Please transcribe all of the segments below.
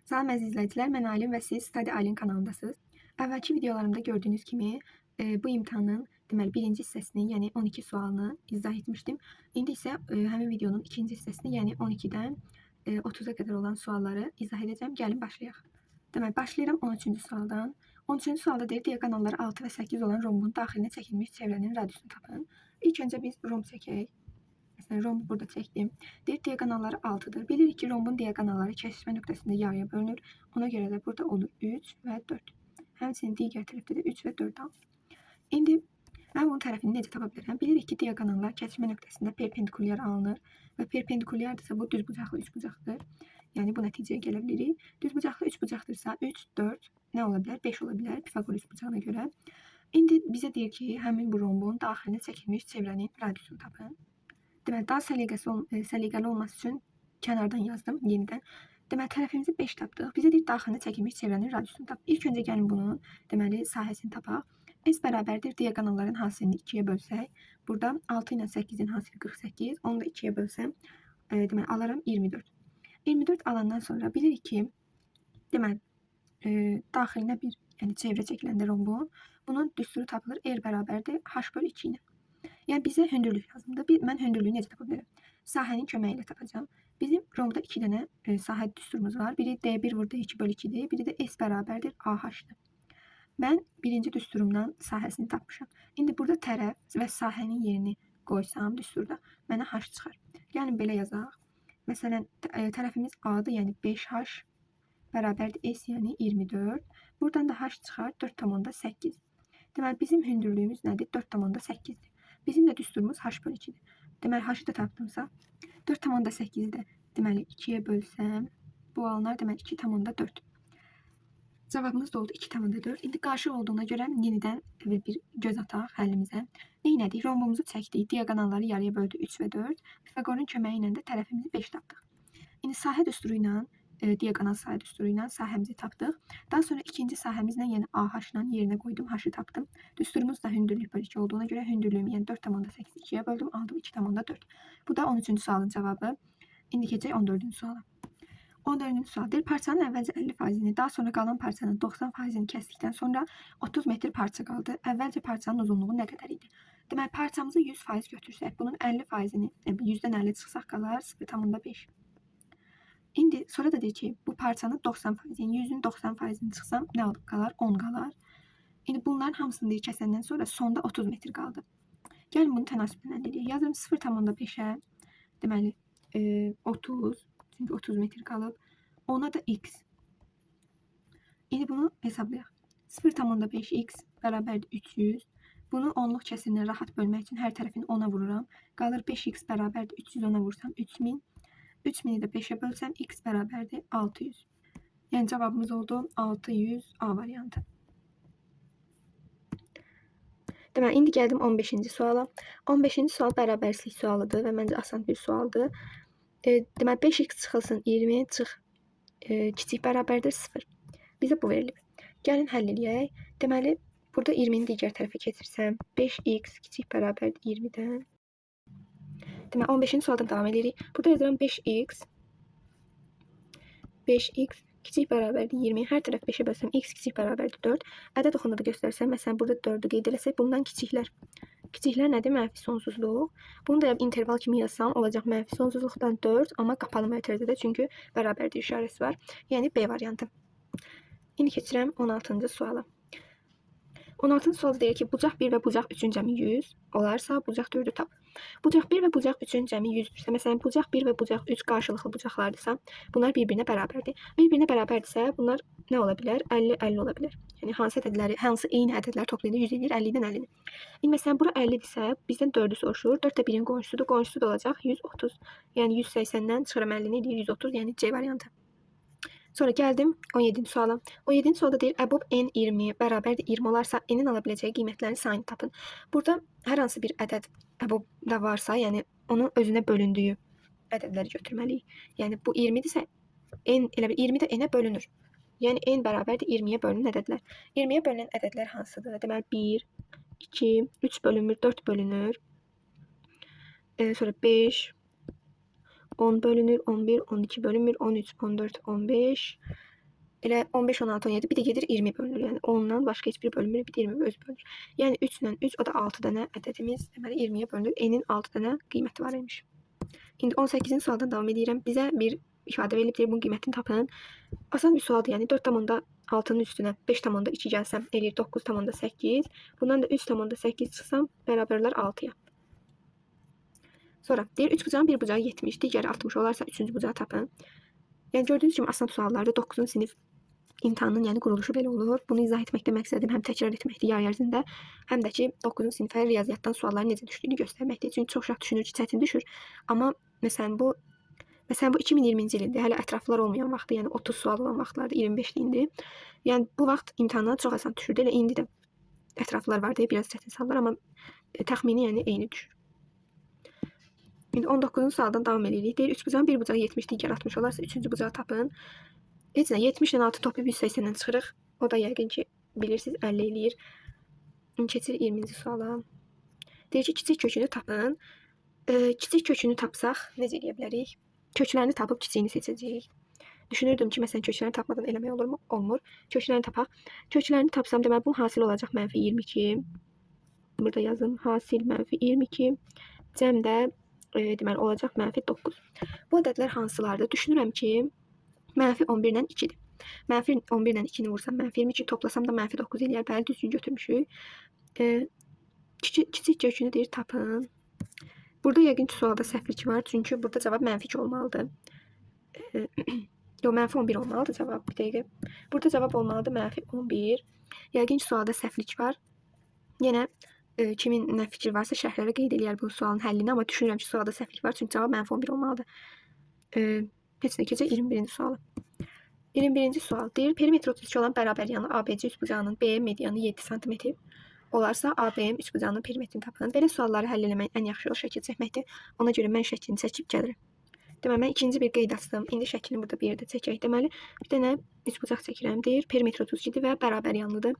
Salam əziz izləyicilər, mən Aylin və siz Study Aylin kanalındasınız. Əvvəlki videolarımda gördüyünüz kimi bu imtahanın deməli birinci hissəsini, yəni 12 sualını izah etmişdim. İndi isə həmin videonun ikinci hissəsini, yəni 12-dən 30-a qədər olan sualları izah edəcəm. Gəlin başlayaq. Deməli başlayıram 13-cü sualdan. 13-cü sualda deyir, diaqonalları 6 və 8 olan rombun daxilinə çəkilmiş çevrənin radiusunu tapın. İlk öncə biz romb çəkək. Məsələn, rombu burada çəkdim. Deyir, diaqonalları 6-dır. Bilirik ki, rombun diaqonalları kəsişmə nöqtəsində yarıya bölünür. Ona görə də burada olur 3 və 4. Həmçinin digər tərəfdə də 3 və 4 alır. İndi mən bunun tərəfini necə tapa bilərəm? Bilirik ki, diaqonallar kəsişmə nöqtəsində perpendikulyar alınır və perpendikulyardırsa bu düzbucaqlı üçbucaqdır. Yəni bu nəticəyə gələ bilirik. Düzbucaqlı üçbucaqdırsa 3, 4 nə ola bilər? 5 ola bilər Pifaqor üçbucağına görə. İndi bizə deyir ki, həmin bu rombun daxilinə çəkilmiş çevrənin radiusunu tapın. Deməli, daha səliqəli olması üçün kənardan yazdım yenidən. Deməli, tərəfimizi 5 tapdıq. Bizə deyir, daxilinə çəkilmiş çevrənin radiusunu tap. İlk öncə gəlin bunun deməli sahəsini tapaq. S bərabərdir diaqonalların hasilini 2-yə bölsək. Burada 6 ilə 8-in hasili 48. Onu da 2-yə bölsəm, deməli alaram 24. 24 alandan sonra bilirik ki, deməli daxilinə bir, yəni çevrə çəkiləndə rombun, bunun düsturu tapılır. R bərabərdir H/2 ilə. Yəni bizə hündürlük lazımdır. Mən hündürlüyü necə tapa bilərəm? Sahənin köməyi ilə tapacağam. Bizim rombda 2 dənə sahə düsturumuz var. Biri D1 vur D2/2-dir, biri də S bərabərdir AH-dır. Mən birinci düsturumdan sahəsini tapmışam. İndi burada tərəf və sahənin yerini qoysam düsturda mənə H çıxar. Gəlin belə yazaq. Məsələn, tərəfimiz A-dır, yəni 5H bərabərdir S, yəni 24. Buradan da H çıxar 4,8. Deməli, bizim hündürlüyümüz nədir? 4,8-dir. Bizim də düsturumuz H/2-dir. Deməli, H-ı da tapdımsa, 4,8-i də deməli 2-yə bölsəm, bu alınar deməli 2,4. Cavabımız da oldu 2,4. İndi qarşı olduğuna görə yenidən bir göz ataq həllimizə. Neynədik? Rombumuzu çəkdik. Diaqonalları yarıya böldük 3 və 4. Pifaqorun köməyi ilə də tərəfimizi 5 tapdıq. İndi sahə düsturu ilə diaqonal sahə düsturu ilə sahəmizi tapdıq. Daha sonra ikinci sahəmizlə, yəni AH-la yerinə qoydum, H-ı tapdım. Düsturumuz da hündürlük bölü 2 olduğuna görə hündürlüyümü, yəni 4,8-i 2-yə böldüm, aldım 2,4. Bu da 13-cü sualın cavabı. İndi keçək 14-cü suala. 14-cü sual deyir, parçanın əvvəlcə 50%-ni, daha sonra qalan parçanın 90%-ni kəsdikdən sonra 30 metr parça qaldı. Əvvəlcə parçanın uzunluğu nə qədər idi? Deməli, parçamızı 100% götürsək, bunun 50%-ni, 100-dən 50 çıxsaq qalar 0,5. İndi sonra da deyir ki, bu parçanın 90%, yəni 100-ün 90%-ni çıxsam nə olub qalar? 10 qalar. İndi bunların hamısını deyir kəsəndən sonra sonda 30 metr qaldı. Gəlin bunu tənasüblə əldə edək. Yazıram 0,5-ə, deməli 30, çünki 30 metr qalıb. Ona da x. İndi bunu hesablayaq. 0,5x bərabərdir 300. Bunu 10-luq kəsirlə rahat bölmək üçün hər tərəfini 10-a vururam. Qalır 5x bərabərdir 310-a vursam 3000. 3000-i də 5-ə bölsəm x bərabərdir 600. Yəni cavabımız oldu 600A variantı. Deməli, indi gəldim 15-ci suala. 15-ci sual bərabərsizlik sualıdır və məncə asan bir sualdır. Deməli, 5x çıxılsın 20 çıx kiçik bərabərdir 0. Bizə bu verilib. Gəlin həll eləyək. Deməli, burada 20-ni digər tərəfə keçirsəm, 5x kiçik bərabərdir 20-dən. Deməli, 15-ci sualdan davam edirik. Burada yazıram 5x kiçik bərabərdir 20. Hər tərəf 5-ə bölsəm, x kiçik bərabərdir 4. Ədəd oxunda da göstərsəm, məsələn, burada 4-ü qeyd eləsək, bundan kiçiklər. Kiçiklər nədir? Mənfi sonsuzluq. Bunu da interval kimi yazsam, olacaq mənfi sonsuzluqdan 4, amma qapalı mötərizədə, çünki bərabərdir işarəsi var. Yəni B variantı. İndi keçirəm 16-cı suala. 16-cı sualda deyir ki, bucaq 1 və bucaq 3-ün cəmi 100 olarsa, bucaq 4-ü tap. Bucaq 1 və bucaq 3-ün cəmi 100-dürsə, məsələn, bucaq 1 və bucaq 3 qarşılıqlı bucaqlardırsa, bunlar bir-birinə bərabərdir. Bir-birinə bərabərdirsə, bunlar nə ola bilər? 50-50 ola bilər. Yəni, hansı eyni ədədlər toplayında 100 edir, 50-dən 50-ni. İndi, məsələn, bura 50-dirsə, bizdən 4-ü soruşur. 4 də 1-in qonşusudur. Qonşusu da olacaq 130. Yəni, 180-dən çıxıram 50-ni, edir 130, yəni C variantı. Sonra gəldim 17-ci suala. 17-ci sualda deyir, əbub n20 bərabərdir 20 olarsa, n-in ala biləcəyi qiymətlərin sayını tapın. Burada hər hansı bir ədəd əbubda varsa, yəni onun özünə bölündüyü ədədləri götürməliyik. Yəni bu 20-dirsə, n elə bir 20 də n-ə bölünür. Yəni n bərabərdir 20-yə bölünən ədədlər. 20-yə bölünən ədədlər hansıdır? Deməli 1, 2, 3 bölünmür, 4 bölünür. Sonra 5, 10 bölünür, 11, 12 bölünmür, 13, 14, 15, Elə 15, 16, 17 bir də gedir 20 bölünür. Yəni 10-dan başqa heç biri bölünmür, bir də 20 özü bölünür. Yəni 3 ilə 3 o da 6 dənə ədədimiz deməli 20-yə bölünür. N-in 6 dənə qiyməti var imiş. İndi 18-ci sualdan davam edirəm. Bizə bir ifadə verilib deyir bunun qiymətini tapın. Asan bir sualdır. Yəni 4,6-nın üstünə 5,2 gəlsəm eləyir 9,8. Bundan da 3,8 çıxsam bərabərlər 6-ya. Sonra deyir 3 bucağın 1 bucağı 70, digəri 60 olarsa 3-cü bucağı tapın. Yəni gördüyünüz kimi asan suallarda 9-cu sinif imtahanının yəni quruluşu belə olur. Bunu izah etməkdə məqsədim həm təkrar etməkdir yay ərzində, həm də ki 9-cu sinifə riyaziyyatdan sualların necə düşdüyünü göstərməkdir. Çünki çox uşaq düşünür ki, çətin düşür. Amma məsələn bu 2020-ci ildir. Hələ ətraflar olmayan vaxtı, yəni 30 sual olan vaxtlarda 25-li indi. Yəni bu vaxt imtahanlar çox asan düşürdü. Elə indi də ətraflar var deyə biraz çətin suallar, amma təxmini yəni eyni düşür. İndi 19-cu sualdan davam edirik. Deyir 3 bucağın 1 bucağı 70, digər 60 olarsa 3-cü bucağı tapın. Heç nə 70 ilə 6 toplayıb 180-dən çıxırıq. O da yəqin ki bilirsiniz 50 eləyir. Keçirik 20-ci suala. Deyir ki kiçik kökünü tapın. Kiçik kökünü tapsaq necə edə bilərik? Köklərini tapıb kiçiyini seçəcəyik. Düşünürdüm ki məsələn köklərini tapmadan eləmək olurmu? Olmur. Köklərini tapaq. Köklərini tapsam deməli bunun hasil olacaq -22. Burada yazım hasil -22. Cəm də deməli olacaq -9. Bu ədədlər hansılardır? Düşünürəm ki -11-dən 2-dir. -11-dən 2-ni vursam -22 toplasam da -9 eləyər. Bəli, düzgün götürmüşük. Kiçik kökünü deyir tapın. Burada yəqin ki sualda səhvlik var. Çünki burada cavab -2 olmalıdır. Yox, -11 olmalıdır cavab. Bir dəqiqə. Burada cavab olmalıdır -11. Yəqin ki sualda səhvlik var. Yenə kimin nə fikir varsa şərhlərə qeyd eləyər bu sualın həllini. Amma düşünürəm ki sualda səhvlik var. Çünki cavab -11 olmalıdır. Heç nə keçək 21-ci sualı. 21-ci sual deyir perimetr 32 olan bərabər yanı ABC üçbucağının B medianı 7 sm olarsa ABM üçbucağının perimetrini tapın. Belə sualları həll etmək ən yaxşı yol şəkil çəkməkdir. Ona görə mən şəklini çəkib gəlirəm. Deməli mən ikinci bir qeyd açdım. İndi şəklini burada bir yerdə çəkək. Deməli bir dənə üçbucaq çəkirəm. Deyir perimetr 32-dir və bərabər yanlıdır.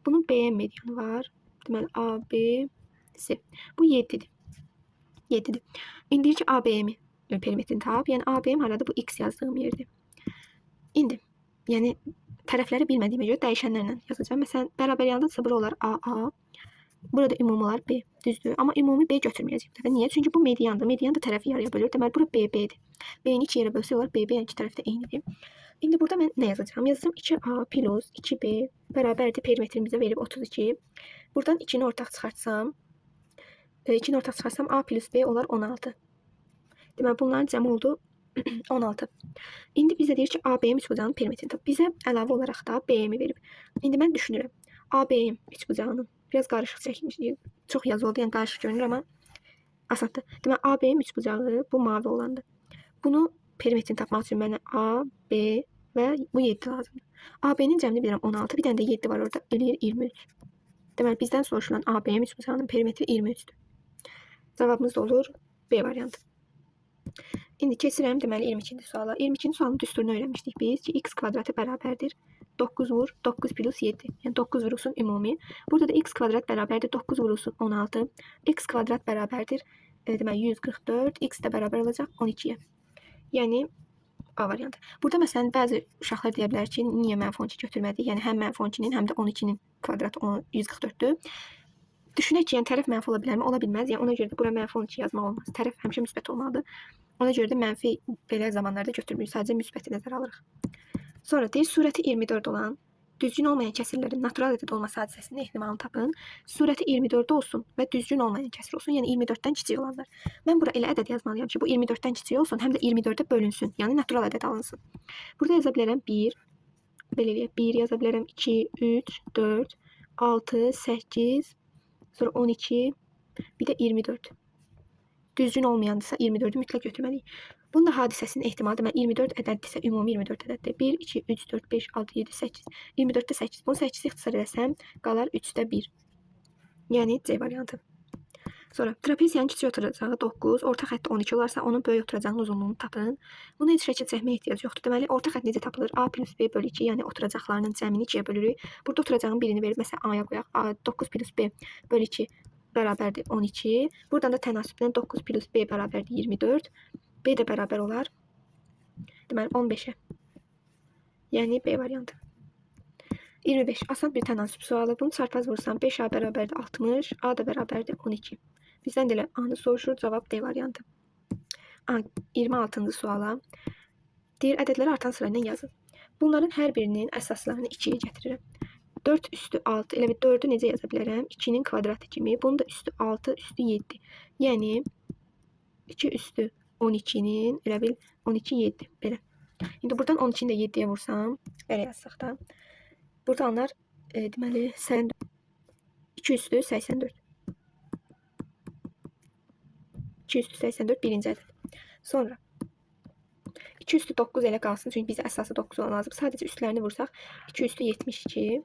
Bunun BM medianı var. Deməli ABC. Bu 7-dir. 7-dir. İndi deyir ki ABM perimetrini tap. Yəni ABM haradır? Bu X yazdığım yerdir. İndi yəni tərəfləri bilmədiyimə görə dəyişənlərlə yazacağım. Məsələn, bərabər yanlıdırsa bura olar AA. Burada ümumi olar B. Düzdür. Amma ümumi B götürməyəcək. Niyə? Çünki bu mediandır. Median da tərəfi yarıya bölür. Deməli bura BB-dir. B-ni 2 yerə bölsə olar BB, yəni iki tərəfdə eynidir. İndi burada mən nə yazacağam? Yazacağım 2A plus 2B bərabərdir. Perimetrini bizə verib 32. Buradan 2-ni ortaq çıxartsam, A plus B olar 16. Deməli bunların cəmi oldu 16. İndi bizə deyir ki, ABM üçbucağının perimetrini tap. Bizə əlavə olaraq da BM verib. İndi mən düşünürəm. ABM üçbucağının biraz qarışıq çəkmiş. Çox yazı oldu, yəni qarışıq görünür, amma asandır. Deməli ABM üçbucağı bu mavi olandır. Bunu perimetrini tapmaq üçün mənə A, B və bu 7 lazımdır. AB-nin cəmini bilirəm 16. Bir dənə də 7 var orada. Eləyir 23. Deməli bizdən soruşulan ABM üçbucağının perimetri 23-dür. Cavabımız da olur B variantı. İndi keçirəm deməli 22-ci suala. 22-ci sualın düsturunu öyrənmişdik biz ki, x kvadratı bərabərdir 9 vur 9 plus 7. Yəni 9 vurulsun ümumi. Burada da x kvadrat bərabərdir 9 vurulsun 16. X kvadrat bərabərdir deməli 144. X də bərabər olacaq 12-yə. Yəni A variantı. Burada məsələn bəzi uşaqlar deyə bilər ki, niyə -12 götürmədik? Yəni həm -12-nin, həm də 12-nin kvadratı 144-dür. Düşünək ki, yəni tərəf mənfi ola bilərmi? Ola bilməz. Yəni ona görə də bura -12 yazmaq olmaz. Tərəf həmişə müsbət olmalıdır. Ona görə də mənfi belə zamanlarda götürmürük. Sadəcə müsbəti nəzərə alırıq. Sonra deyir surəti 24 olan düzgün olmayan kəsirlərin natural ədəd olması hadisəsinin ehtimalını tapın. Surəti 24 olsun və düzgün olmayan kəsir olsun. Yəni 24-dən kiçik olanlar. Mən bura elə ədəd yazmalıyam ki, bu 24-dən kiçik olsun, həm də 24-ə bölünsün. Yəni natural ədəd alınsın. Burada yaza bilərəm 1, belə eləyək, 1 yaza bilərəm, 2, 3, 4, 6, 8, sonra 12, bir də 24. Düzgün olmayandırsa 24-ü mütləq götürməliyik. Bunun da hadisəsinin ehtimalı deməli 24 ədəddirsə ümumi 24 ədəddir. 1, 2, 3, 4, 5, 6, 7, 8. 24-də 8. Bunu 8 ixtisar etsəm qalar 3-də 1. Yəni C variantı. Sonra trapeziyanın kiçik oturacağı 9, orta xətti 12 olarsa onun böyük oturacağının uzunluğunu tapın. Bunu heç şəkil çəkməyə ehtiyac yoxdur. Deməli orta xətt necə tapılır? A plus B bölü 2, yəni oturacaqlarının cəmini 2-yə bölürük. Burada oturacağın birini verib məsələn A-ya qoyaq. A 9 plus B bölü 2 bərabərdir 12. Buradan da tənasübdən 9 plus B bərabərdir 24. B də bərabər olar. Deməli 15-ə. Yəni B variantı. 25. Asan bir tənasüb sualı. Bunu çarpaz vursam 5A bərabərdir 60, A da bərabərdir 12. Bizdən də elə A-nı soruşur, cavab D variantı. 26-cı suala. Deyir, ədədləri artan sırayla yazın. Bunların hər birinin əsaslarını 2-yə gətirirəm. 4 üstü 6, elə bir 4-ü necə yaza bilərəm? 2-nin kvadratı kimi. Bunu da üstü 6, üstü 7. Yəni 2 üstü 12-nin, elə bil 12, 7. Belə. İndi buradan 12-ni də 7-yə vursam, belə yazsaq da. Burada onlar deməli 2 üstü 84. 2 üstü 84 birinci ədəd. Sonra 2 üstü 9 elə qalsın, çünki bizə əsası 9 olan lazım. Sadəcə üstlərini vursaq 2 üstü 72.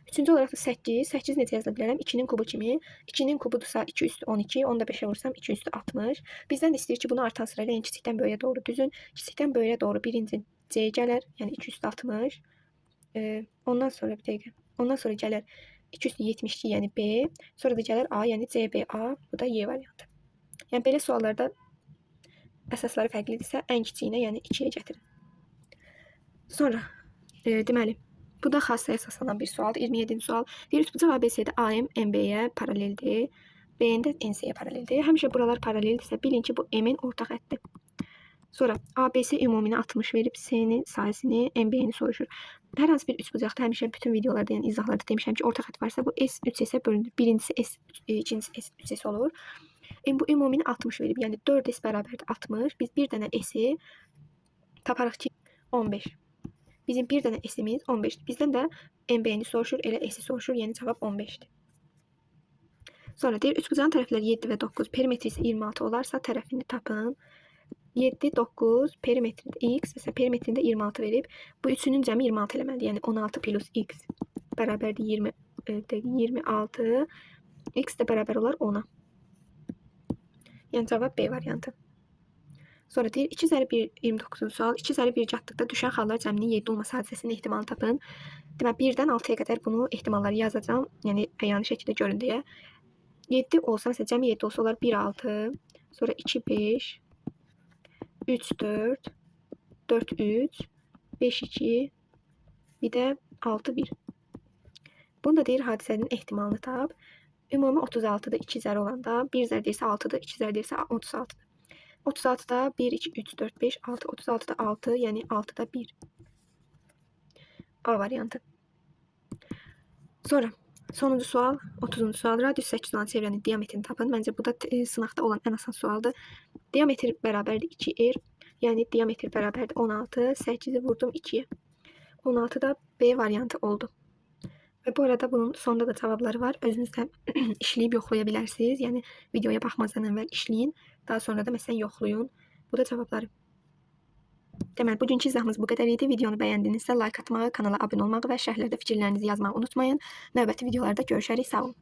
Üçüncü olaraq da 8. 8 necə yaza bilərəm? 2-nin kubu kimi. 2-nin kubudursa 2 üstü 12. Onu da 5-ə vursam 2 üstü 60. Bizdən də istəyir ki, bunu artan sırayla, yəni kiçikdən böyüyə doğru düzün. Kiçikdən böyüyə doğru birinci C gələr, yəni 2 üstü 60. Ondan sonra bir dəqiqə. Ondan sonra gələr 2 üstü 72, yəni B. Sonra da gələr A, yəni CBA. Bu da Y variantı. Yəni belə suallarda əsasları fərqlidirsə, ən kiçiyinə, yəni 2-yə gətirin. Sonra deməli, bu da xassaya əsaslanan bir sualdır. 27-ci sual. Deyir, üçbucaq ABC-də AM MB-yə paraleldir. B-nin də NC-yə paraleldir. Həmişə buralar paraleldirsə, bilin ki, bu M-in ortaq həddidir. Sonra ABC ümumini 60 verib, C-nin sayəsini, MB-ni soruşur. Hər hansı bir üçbucaqda həmişə bütün videolarda, yəni izahlarda demişəm ki, ortaq hədd varsa, bu S 3S-ə bölünür. Birincisi S, ikincisi S 3S olur. Bu ümumini 60 verib, yəni 4S bərabərdir 60. Biz bir dənə S-i taparıq ki, 15. Bizim bir dənə S-imiz 15'dir. Bizdən də MB-ni soruşur, elə S-i soruşur, yəni cavab 15'dir. Sonra deyir, üçbucağın tərəfləri 7 və 9, perimetri isə 26 olarsa tərəfini tapın. 7, 9, perimetrində X, məsələn, perimetrində 26 verib. Bu üçünün cəmi 26 eləməlidir. Yəni 16 plus X bərabərdir 26. X də bərabər olar 10-a. Yəni cavab B variantı. Sonra deyir, 2 zərb 29-cu sual. 2 zərb 1 caddıqda düşən xallar cəminin 7 olması hadisəsinin ehtimalını tapın. Demək, 1-dən 6-ya qədər bunu ehtimalları yazacağım. Yəni əyani şəkildə görün deyə. 7 olsa, məsələn, cəmi 7 olsa olar 1, 6, sonra 2, 5, 3, 4, 4, 3, 5, 2, bir də 6, 1. Bunu da deyir, hadisənin ehtimalını tap. Ümumi 36'da 2 zər olanda, 1 zər deyirsə 6'da, 2 zər deyirsə 36'da. 36'da 1, 2, 3, 4, 5, 6, 36'da 6, yəni 6'da 1. A variantı. Sonra sonuncu sual, 30-cu sual. Radius 8 olan çevrənin diametrini tapın. Məncə bu da sınaqda olan ən asan sualdır. Diametr bərabərdir 2R. Yəni diametr bərabərdir 16. 8'i vurdum 2'ye. 16'da B variantı oldu. Və bu arada bunun sonunda da cavabları var. Özünüzdə işləyib yoxlaya bilərsiniz. Yəni videoya baxmazdan əvvəl işləyin. Daha sonra da məsələn yoxlayın. Bu da cavabları. Deməli, bugünkü izahımız bu qədər idi. Videonu bəyəndinizsə like atmağı, kanala abunə olmağı və şərhlərdə fikirlərinizi yazmağı unutmayın. Növbəti videolarda görüşərik. Sağ olun.